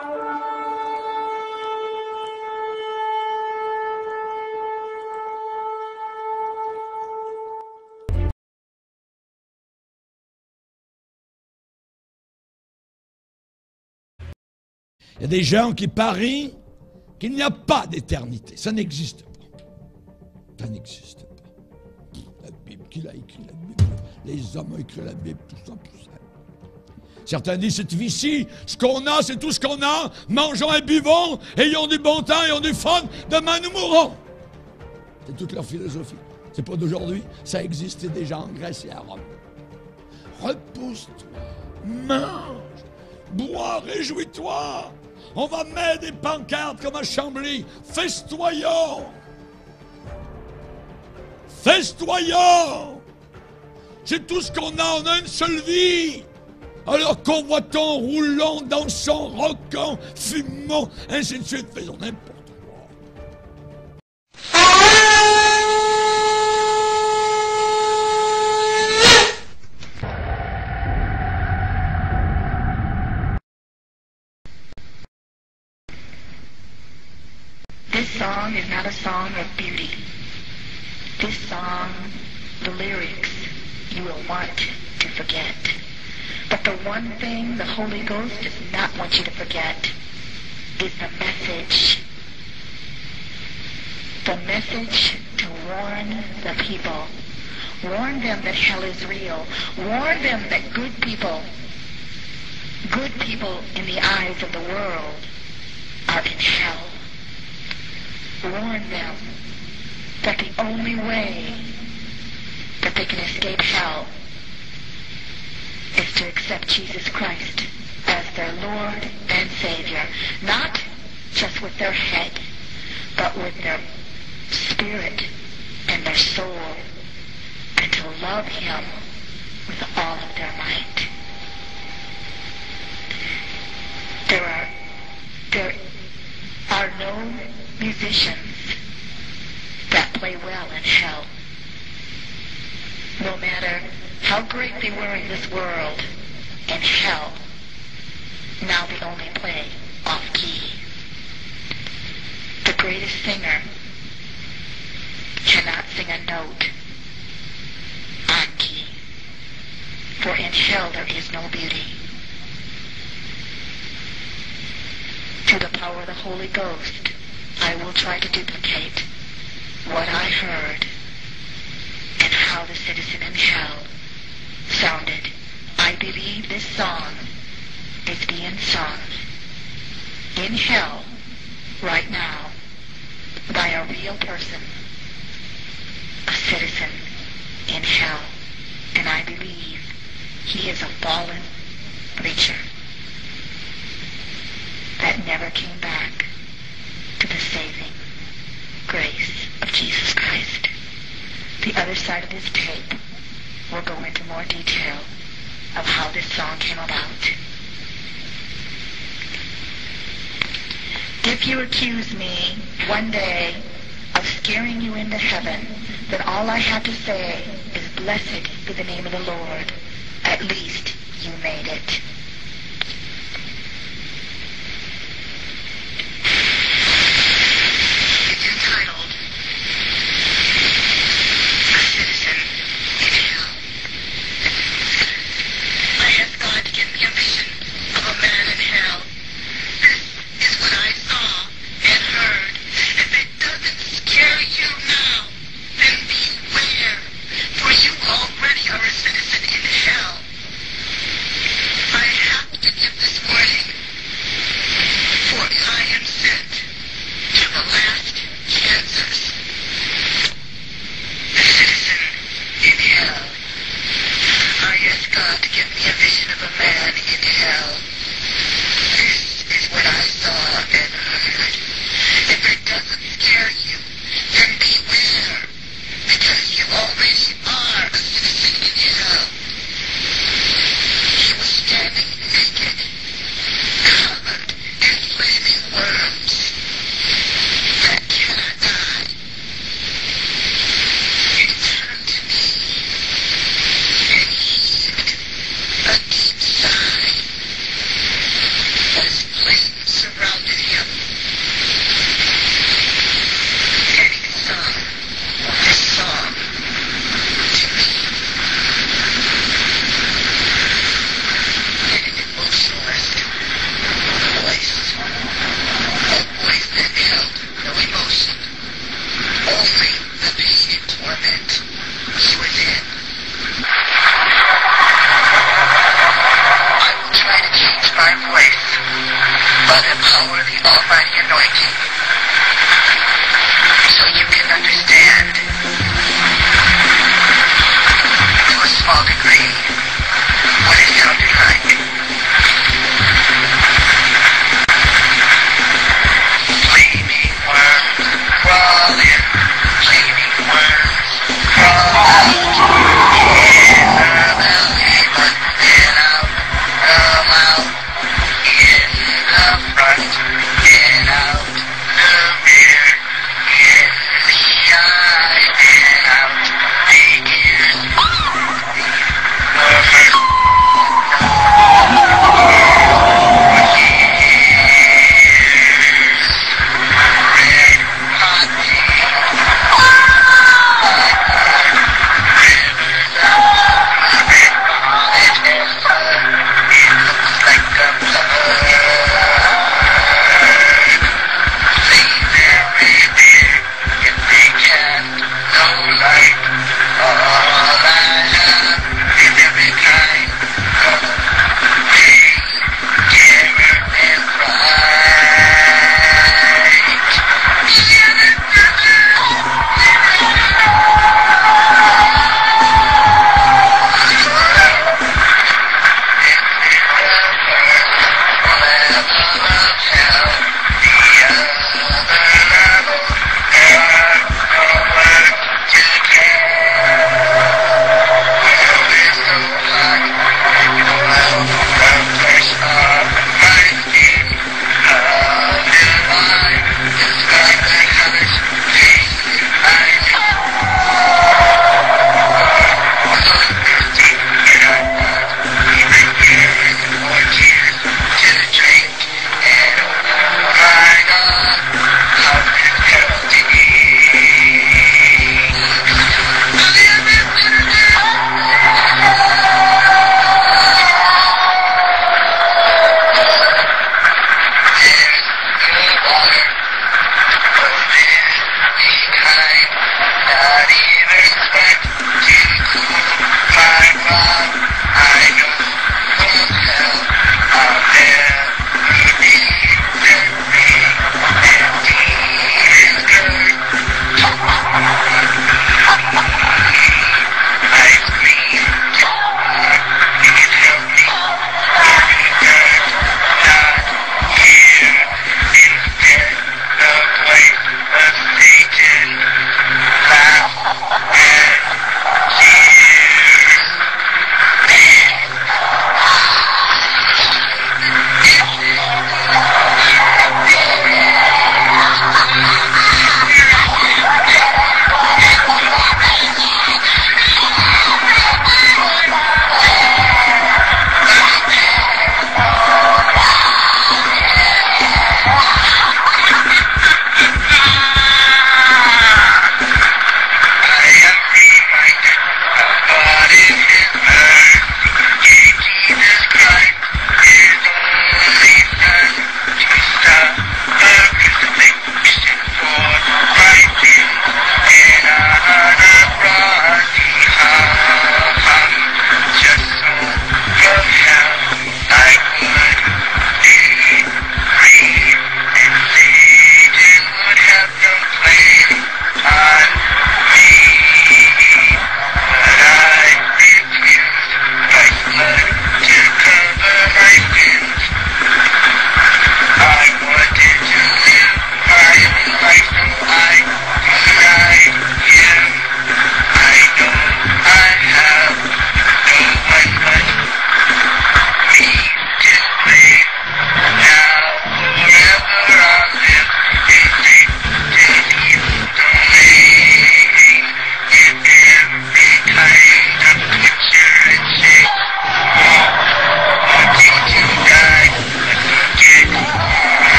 Il y a des gens qui parient qu'il n'y a pas d'éternité. Ça n'existe pas. Ça n'existe pas. La Bible, qui l'a écrit la Bible? Les hommes ont écrit la Bible, tout ça. Certains disent, cette vie-ci, ce qu'on a, c'est tout ce qu'on a. Mangeons et buvons, ayons du bon temps, ayons du fun. Demain, nous mourrons. C'est toute leur philosophie. C'est pas d'aujourd'hui. Ça existait déjà en Grèce et à Rome. Repousse-toi, mange, bois, réjouis-toi. On va mettre des pancartes comme à Chambly. Festoyons! Festoyons! C'est tout ce qu'on a. On a une seule vie. Alors convoitons, roulons, dansons, rockons, fumons, ainsi de suite. Faisons n'importe quoi. This song is not a song of beauty. This song, the lyrics, you will want to forget. But the one thing the Holy Ghost does not want you to forget is the message. The message to warn the people. Warn them that hell is real. Warn them that good people in the eyes of the world are in hell. Warn them that the only way that they can escape hell is to accept Jesus Christ as their Lord and Savior, not just with their head, but with their spirit and their soul, and to love Him with all of their might. There are no musicians that play well in hell. No matter how great they were in this world, in hell, now they only play off-key. The greatest singer cannot sing a note on key, for in hell there is no beauty. Through the power of the Holy Ghost, I will try to duplicate what I heard and how the citizen in hell sounded. I believe this song is being sung in hell right now by a real person, a citizen in hell. And I believe he is a fallen preacher that never came back to the saving grace of Jesus Christ. The other side of this tape will go into more detail of how this song came about. If you accuse me one day of scaring you into heaven, then all I have to say is blessed be the name of the Lord. At least you made it. I by the power of the Almighty anointing, so you can understand, to a small degree, what it sounded like. Flaming worms crawl in, flaming worms crawl out, in the belly, but then out, come out, in the front, get out, the rear, in the eye, get out, the ears, the first.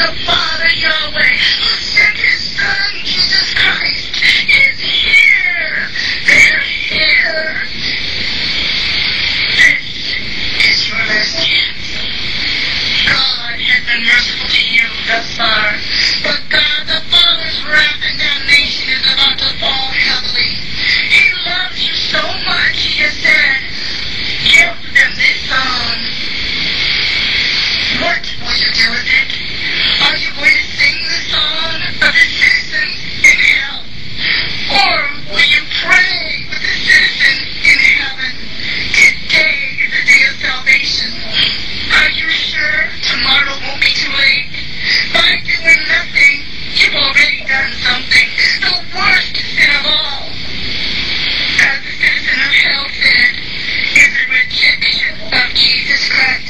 the Father Yahweh, who sent his Son, Jesus Christ, is here. They're here. This is your last chance. God has been merciful to you thus far, but God the Father's wrath and damnation is about to fall heavily. He loves you so much, he has said, give them this song. What will you do with it? Are you going to sing the song of the citizens in hell? Or will you pray with the citizens in heaven? Today is the day of salvation. Are you sure tomorrow won't be too late? By doing nothing, you've already done something, the worst sin of all. As the citizen of hell said, is a rejection of Jesus Christ.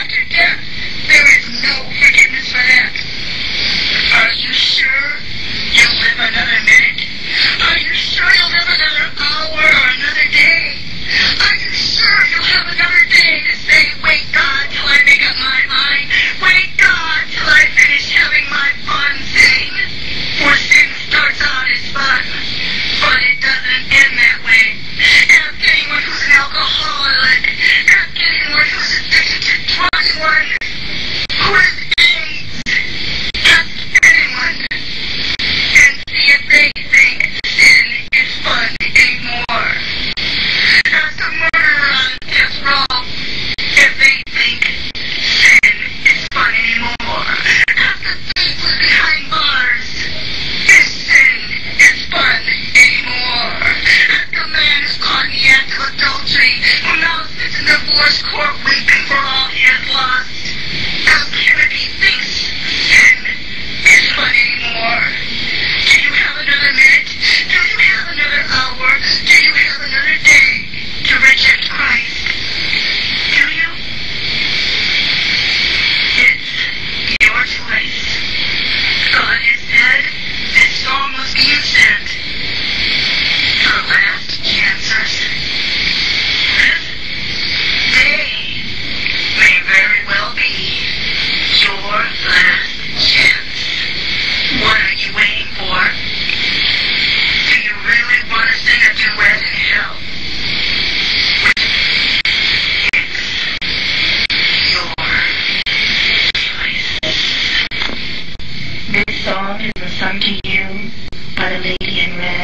After death, there is no forgiveness for that. Are you sure you'll live another minute? Are you sure you'll live another hour or another day? Are you sure you'll have another day to say, wait God till I make up my mind? Wait God till I finish having my fun thing? For sin starts out as fun, but it doesn't end that way. Ask anyone who's an alcoholic. Ask anyone who's addicted to drugs. Anyone who has AIDS. Ask anyone and see if they think sin is fun anymore. Ask a murderer on death row if they think sin is fun anymore. Ask a thief who's behind bars if sin is fun anymore. Ask a man who's caught in the act of adultery who now sits in divorce court weeping for all he has lost. Ask him if he thinks sin is fun anymore. Do you have another minute? Do you have another hour? Do you have another day to reject Christ? Do you? It's your choice. God has said this song was being sent for last chancers. This day may very well be your last chance. What are you waiting for? Do you really want to sing a duet in hell? It's your choice. This song is sung to you by the Lady in Red.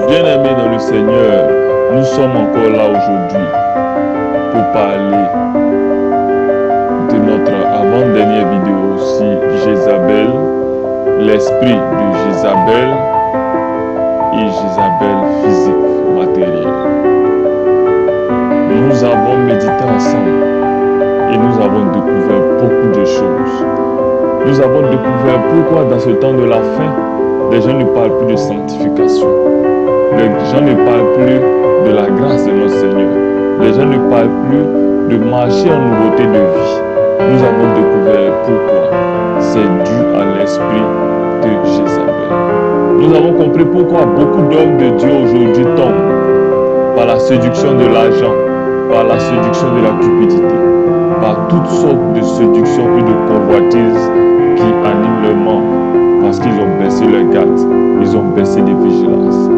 Bien-aimés dans le Seigneur, nous sommes encore là aujourd'hui pour parler de notre avant-dernière vidéo aussi, Jézabel, l'esprit de Jézabel et Jézabel physique, matérielle. Nous avons médité ensemble et nous avons découvert beaucoup de choses. Nous avons découvert pourquoi dans ce temps de la fin, les gens ne parlent plus de sanctification. Les gens ne parlent plus de la grâce de notre Seigneur. Les gens ne parlent plus de marcher en nouveauté de vie. Nous avons découvert pourquoi. C'est dû à l'esprit de Jézabel. Nous avons compris pourquoi beaucoup d'hommes de Dieu aujourd'hui tombent par la séduction de l'argent, par la séduction de la cupidité, par toutes sortes de séductions et de convoitises qui animent leur monde parce qu'ils ont baissé leur garde, ils ont baissé des vigilances.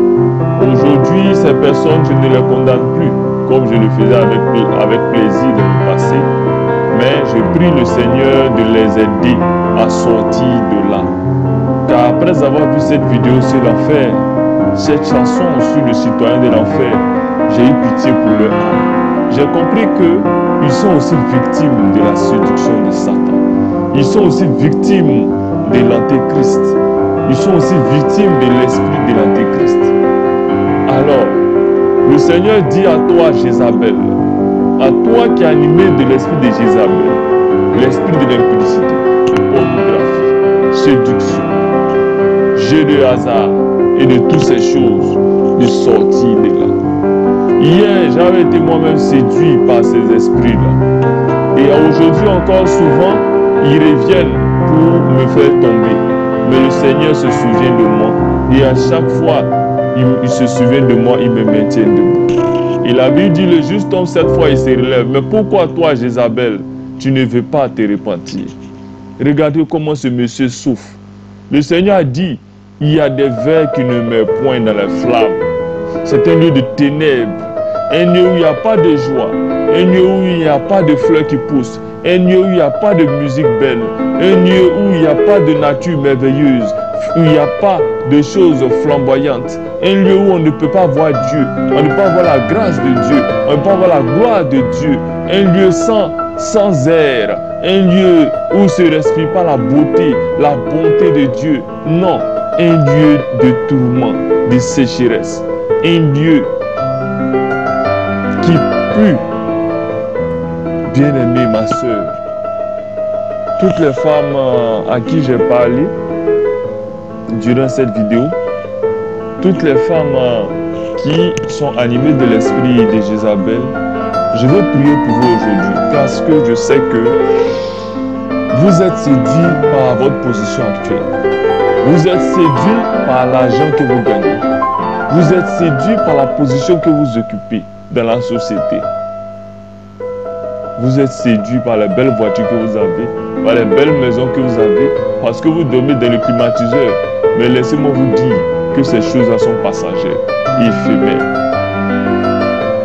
Aujourd'hui, ces personnes, je ne les condamne plus, comme je le faisais avec plaisir dans le passé, mais je prie le Seigneur de les aider à sortir de là. Car après avoir vu cette vidéo sur l'enfer, cette chanson sur le citoyen de l'enfer, j'ai eu pitié pour leur âme. J'ai compris qu'ils sont aussi victimes de la séduction de Satan. Ils sont aussi victimes de l'antéchrist. Ils sont aussi victimes de l'esprit de l'antéchrist. Alors, le Seigneur dit à toi, Jézabel, à toi qui es animé de l'esprit de Jézabel, l'esprit de l'impudicité, pornographie, séduction, jeu de hasard et de toutes ces choses, de sortir de là. Hier, j'avais été moi-même séduit par ces esprits-là. Et aujourd'hui encore, souvent, ils reviennent pour me faire tomber. Mais le Seigneur se souvient de moi. Et à chaque fois, il se souvient de moi, il me maintient debout. Et la Bible dit, le juste homme, cette fois, il se relève. Mais pourquoi toi, Jézabel, tu ne veux pas te repentir? Regardez comment ce monsieur souffre. Le Seigneur a dit, il y a des vers qui ne meurent point dans les flammes. C'est un lieu de ténèbres, un lieu où il n'y a pas de joie, un lieu où il n'y a pas de fleurs qui poussent, un lieu où il n'y a pas de musique belle, un lieu où il n'y a pas de nature merveilleuse, où il n'y a pas de choses flamboyantes, un lieu où on ne peut pas voir Dieu, on ne peut pas voir la grâce de Dieu, on ne peut pas voir la gloire de Dieu, un lieu sans air, un lieu où ne se respire pas la beauté, la bonté de Dieu. Non, un lieu de tourment, de sécheresse, un lieu qui pue. Bien-aimée, ma soeur, toutes les femmes à qui j'ai parlé durant cette vidéo, toutes les femmes qui sont animées de l'esprit de Jézabel, je veux prier pour vous aujourd'hui parce que je sais que vous êtes séduits par votre position actuelle. Vous êtes séduits par l'argent que vous gagnez. Vous êtes séduits par la position que vous occupez dans la société. Vous êtes séduits par les belles voitures que vous avez, par les belles maisons que vous avez, parce que vous dormez dans le climatiseur. Mais laissez-moi vous dire que ces choses-là sont passagères, éphémères.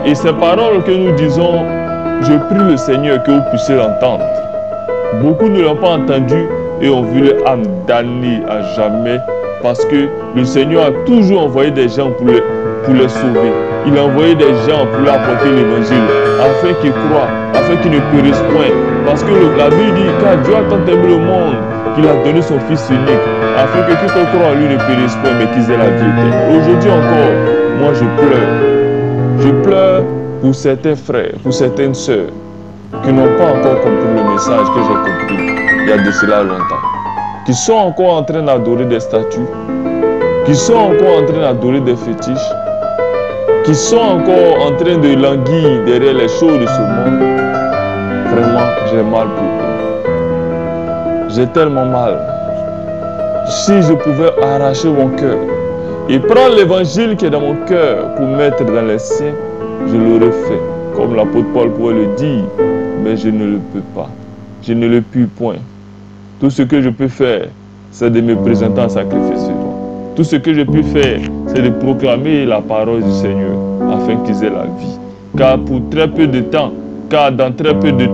Et ces paroles que nous disons, je prie le Seigneur que vous puissiez l'entendre. Beaucoup ne l'ont pas entendu et ont vu leur âme damnée à jamais, parce que le Seigneur a toujours envoyé des gens pour les sauver. Il a envoyé des gens pour leur apporter l'évangile, afin qu'ils croient, afin qu'ils ne périssent point. Parce que la Bible dit, car Dieu a tant aimé le monde, qu'il a donné son Fils unique, afin que quiconque croit en lui ne périsse point, mais qu'ils aient la vie éternelle. Aujourd'hui encore, moi je pleure. Je pleure pour certains frères, pour certaines sœurs, qui n'ont pas encore compris le message que j'ai compris il y a de cela longtemps. Qui sont encore en train d'adorer des statues, qui sont encore en train d'adorer des fétiches, qui sont encore en train de languir derrière les choses de ce monde. Vraiment, j'ai mal pour eux. J'ai tellement mal. Si je pouvais arracher mon cœur et prendre l'évangile qui est dans mon cœur pour mettre dans les siens, je l'aurais fait. Comme l'apôtre Paul pourrait le dire, mais je ne le peux pas. Je ne le puis point. Tout ce que je peux faire, c'est de me présenter en sacrifice vivant. Tout ce que je peux faire, c'est de proclamer la parole du Seigneur, afin qu'ils aient la vie. Car pour très peu de temps, dans très peu de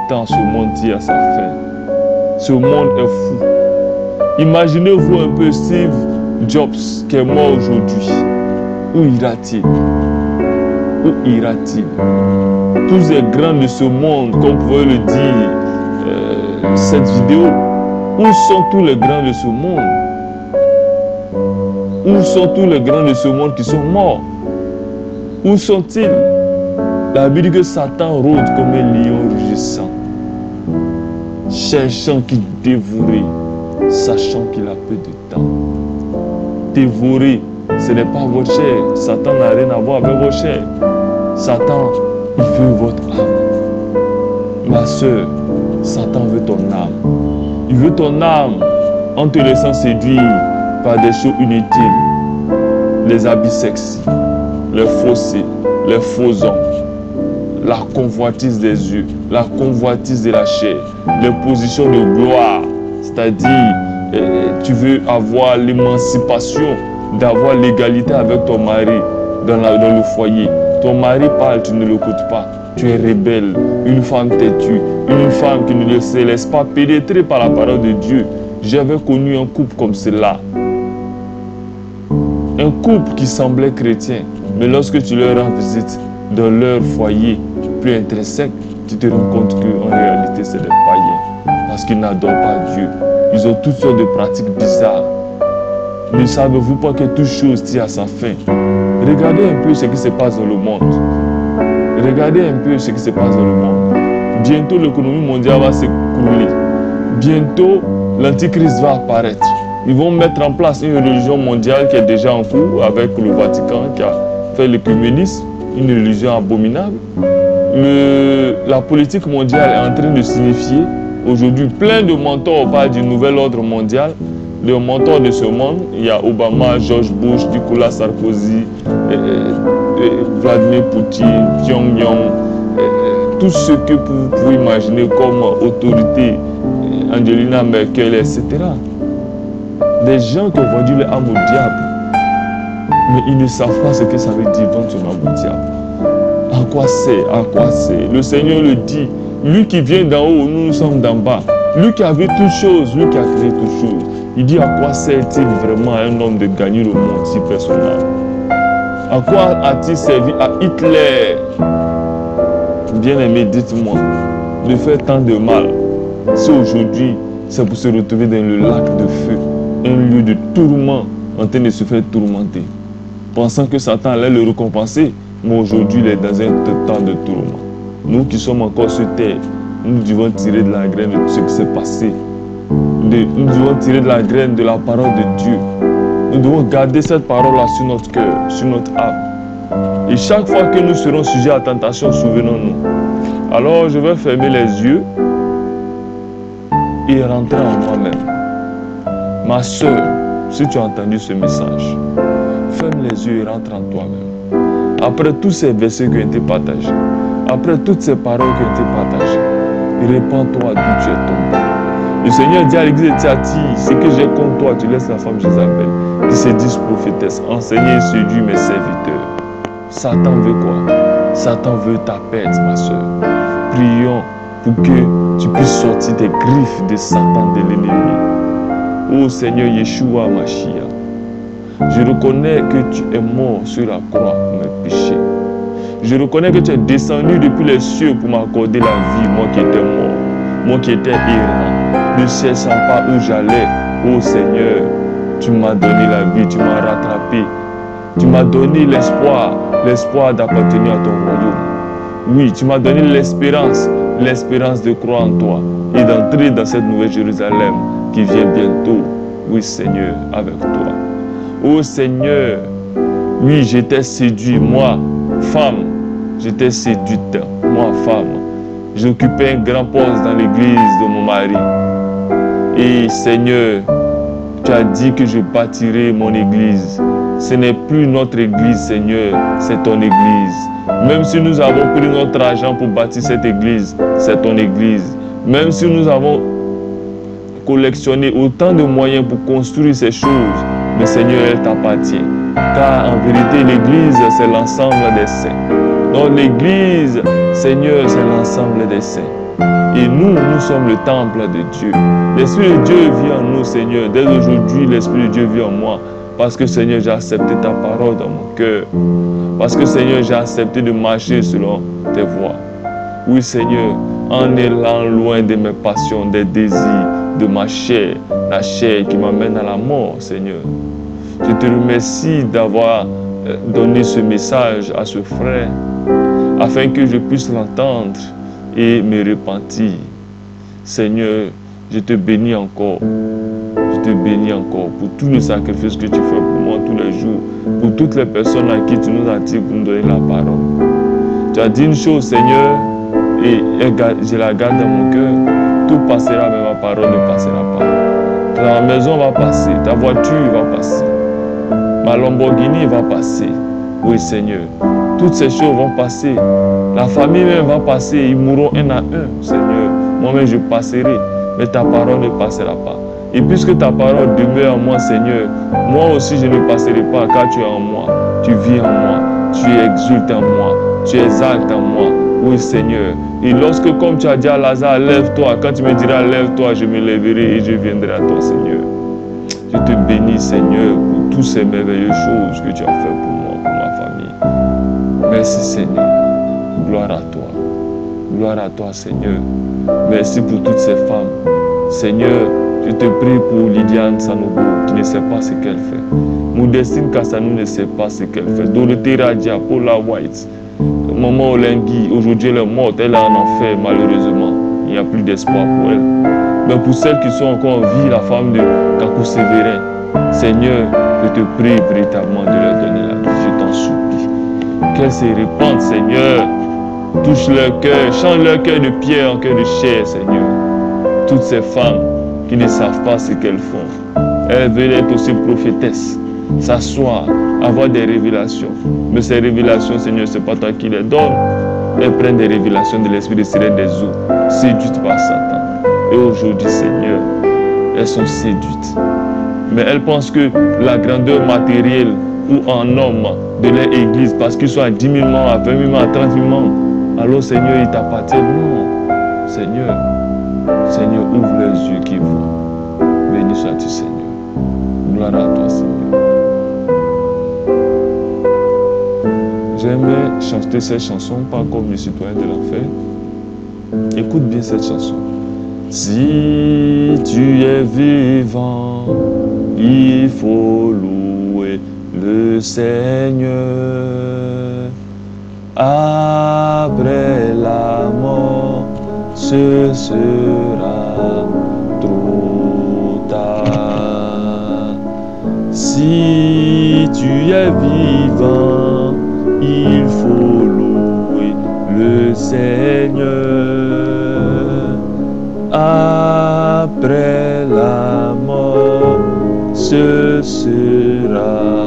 temps, ce monde tire à sa fin. Ce monde est fou. Imaginez-vous un peu si Jobs qui est mort aujourd'hui, où ira-t-il? Où ira-t-il? Tous les grands de ce monde, comme vous pouvez le dire, cette vidéo, où sont tous les grands de ce monde? Où sont tous les grands de ce monde qui sont morts? Où sont-ils? La Bible dit que Satan rôde comme un lion rugissant, cherchant qui dévorer, sachant qu'il a peu de temps. Dévorer, ce n'est pas votre chair. Satan n'a rien à voir avec votre chair. Satan, il veut votre âme. Ma soeur, Satan veut ton âme. Il veut ton âme en te laissant séduire par des choses inutiles. Les habits sexy, les fossés, les faux hommes, la convoitise des yeux, la convoitise de la chair, les positions de gloire. C'est-à-dire, tu veux avoir l'émancipation, d'avoir l'égalité avec ton mari dans le foyer. Ton mari parle, tu ne l'écoutes pas. Tu es rebelle, une femme têtue, une femme qui ne se laisse pas pénétrer par la parole de Dieu. J'avais connu un couple comme cela. Un couple qui semblait chrétien, mais lorsque tu leur rends visite dans leur foyer plus intrinsèque, tu te rends compte qu'en réalité c'est des païens. Parce qu'ils n'adorent pas Dieu. Ils ont toutes sortes de pratiques bizarres. Ne savez-vous pas que toute chose tient à sa fin? Regardez un peu ce qui se passe dans le monde. Regardez un peu ce qui se passe dans le monde. Bientôt l'économie mondiale va s'écrouler. Bientôt l'antichrist va apparaître. Ils vont mettre en place une religion mondiale qui est déjà en cours avec le Vatican qui a fait l'écuménisme, une religion abominable. La politique mondiale est en train de signifier aujourd'hui plein de mentors parlent du nouvel ordre mondial. Les mentors de ce monde, il y a Obama, George Bush, Nicolas Sarkozy, Vladimir Poutine, Pyongyang, tout ce que vous pouvez imaginer comme autorité, Angelina Merkel, etc. Des gens qui ont vendu leur âme au diable, mais ils ne savent pas ce que ça veut dire vendre son âme au diable. À quoi c'est? À quoi c'est? Le Seigneur le dit, lui qui vient d'en haut, nous sommes d'en bas. Lui qui a vu toutes choses, lui qui a créé toutes choses. Il dit à quoi sert-il vraiment à un homme de gagner le monde si personne n'a? À quoi a-t-il servi à Hitler? Bien-aimé, dites-moi, de faire tant de mal, si aujourd'hui c'est pour se retrouver dans le lac de feu, un lieu de tourment, en train de se faire tourmenter, pensant que Satan allait le récompenser, mais aujourd'hui il est dans un temps de tourment. Nous qui sommes encore sur terre, nous devons tirer de la graine de tout ce qui s'est passé. Nous devons tirer de la graine de la parole de Dieu. Nous devons garder cette parole-là sur notre cœur, sur notre âme. Et chaque fois que nous serons sujets à tentation, souvenons-nous. Alors je vais fermer les yeux et rentrer en moi-même. Ma soeur, si tu as entendu ce message, ferme les yeux et rentre en toi-même. Après tous ces versets qui ont été partagés, après toutes ces paroles qui ont été partagées, répands-toi d'où tu es tombé. Le Seigneur dit à l'église de Thyatire, ce que j'ai contre toi, tu laisses la femme Jézabel. Dit ces 10 prophétesses, enseignez et séduisez mes serviteurs. Satan veut quoi? Satan veut ta perte, ma soeur. Prions pour que tu puisses sortir des griffes de Satan, de l'ennemi. Ô Seigneur Yeshua Mashiach, je reconnais que tu es mort sur la croix pour mes péchés. Je reconnais que tu es descendu depuis les cieux pour m'accorder la vie, moi qui étais mort, moi qui étais errant, ne cherchant pas où j'allais. Ô Seigneur, tu m'as donné la vie, tu m'as rattrapé, tu m'as donné l'espoir, l'espoir d'appartenir à ton royaume. Oui, tu m'as donné l'espérance, l'espérance de croire en toi et d'entrer dans cette nouvelle Jérusalem qui vient bientôt. Oui Seigneur, avec toi. Ô Seigneur, oui, j'étais séduit, moi, femme, j'étais séduite, moi, femme. J'occupais un grand poste dans l'église de mon mari. Et Seigneur, tu as dit que je bâtirai mon église. Ce n'est plus notre église, Seigneur, c'est ton église. Même si nous avons pris notre argent pour bâtir cette église, c'est ton église. Même si nous avons collectionné autant de moyens pour construire ces choses, mais Seigneur, elle t'appartient. Car en vérité, l'église, c'est l'ensemble des saints. Donc l'église, Seigneur, c'est l'ensemble des saints. Et nous sommes le temple de Dieu. L'Esprit de Dieu vit en nous, Seigneur. Dès aujourd'hui, l'Esprit de Dieu vit en moi. Parce que Seigneur, j'ai accepté ta parole dans mon cœur. Parce que Seigneur, j'ai accepté de marcher selon tes voies. Oui Seigneur, en allant loin de mes passions, des désirs, de ma chair, la chair qui m'amène à la mort, Seigneur. Je te remercie d'avoir donné ce message à ce frère, afin que je puisse l'entendre et me repentir. Seigneur, je te bénis encore. Je te bénis encore pour tout le sacrifice que tu fais pour moi tous les jours, pour toutes les personnes à qui tu nous attires pour nous donner la parole. Tu as dit une chose, Seigneur, et je la garde dans mon cœur. Tout passera, mais ma parole ne passera pas. Ta maison va passer, ta voiture va passer, ma Lamborghini va passer. Oui, Seigneur. Toutes ces choses vont passer. La famille même va passer. Ils mourront un à un, Seigneur. Moi-même, je passerai, mais ta parole ne passera pas. Et puisque ta parole demeure en moi, Seigneur, moi aussi je ne passerai pas, car tu es en moi, tu vis en moi, tu exultes en moi, tu exaltes en moi. Oui, Seigneur. Et lorsque, comme tu as dit à Lazare, lève-toi, quand tu me diras lève-toi, je me lèverai et je viendrai à toi, Seigneur. Je te bénis, Seigneur, pour toutes ces merveilleuses choses que tu as fait pour moi, pour ma famille. Merci, Seigneur. Gloire à toi. Gloire à toi, Seigneur. Merci pour toutes ces femmes. Seigneur, je te prie pour Lydiane Sanogo, qui ne sait pas ce qu'elle fait. Modestine Kassanou ne sait pas ce qu'elle fait. Dorothée Radia, Paula White, Maman Olengui, aujourd'hui elle est morte, elle est en enfer, malheureusement. Il n'y a plus d'espoir pour elle. Mais pour celles qui sont encore en vie, la femme de Kakou Sévérin, Seigneur, je te prie véritablement de leur donner la vie, je t'en supplie. Qu'elles se répandent, Seigneur. Touche leur cœur, change leur cœur de pierre en cœur de chair, Seigneur. Toutes ces femmes qui ne savent pas ce qu'elles font, elles veulent être aussi prophétesses, s'asseoir, avoir des révélations. Mais ces révélations, Seigneur, ce n'est pas toi qui les donnes. Elles prennent des révélations de l'esprit de sirène des eaux, séduites par Satan. Et aujourd'hui, Seigneur, elles sont séduites. Mais elles pensent que la grandeur matérielle ou en homme de leur église, parce qu'ils sont à 10 000 membres, à 20 000 membres, à 30 000 membres, alors Seigneur, ils t'appartiennent. Non. Seigneur, Seigneur, ouvre leurs yeux qui voient. Béni sois-tu, Seigneur. Gloire à toi, Seigneur. J'aimerais chanter cette chanson, pas comme les citoyens de l'enfer. Écoute bien cette chanson. Si tu es vivant, il faut louer le Seigneur. Après la mort, ce sera trop tard. Si tu es vivant, il faut louer le Seigneur. Après la mort, ce sera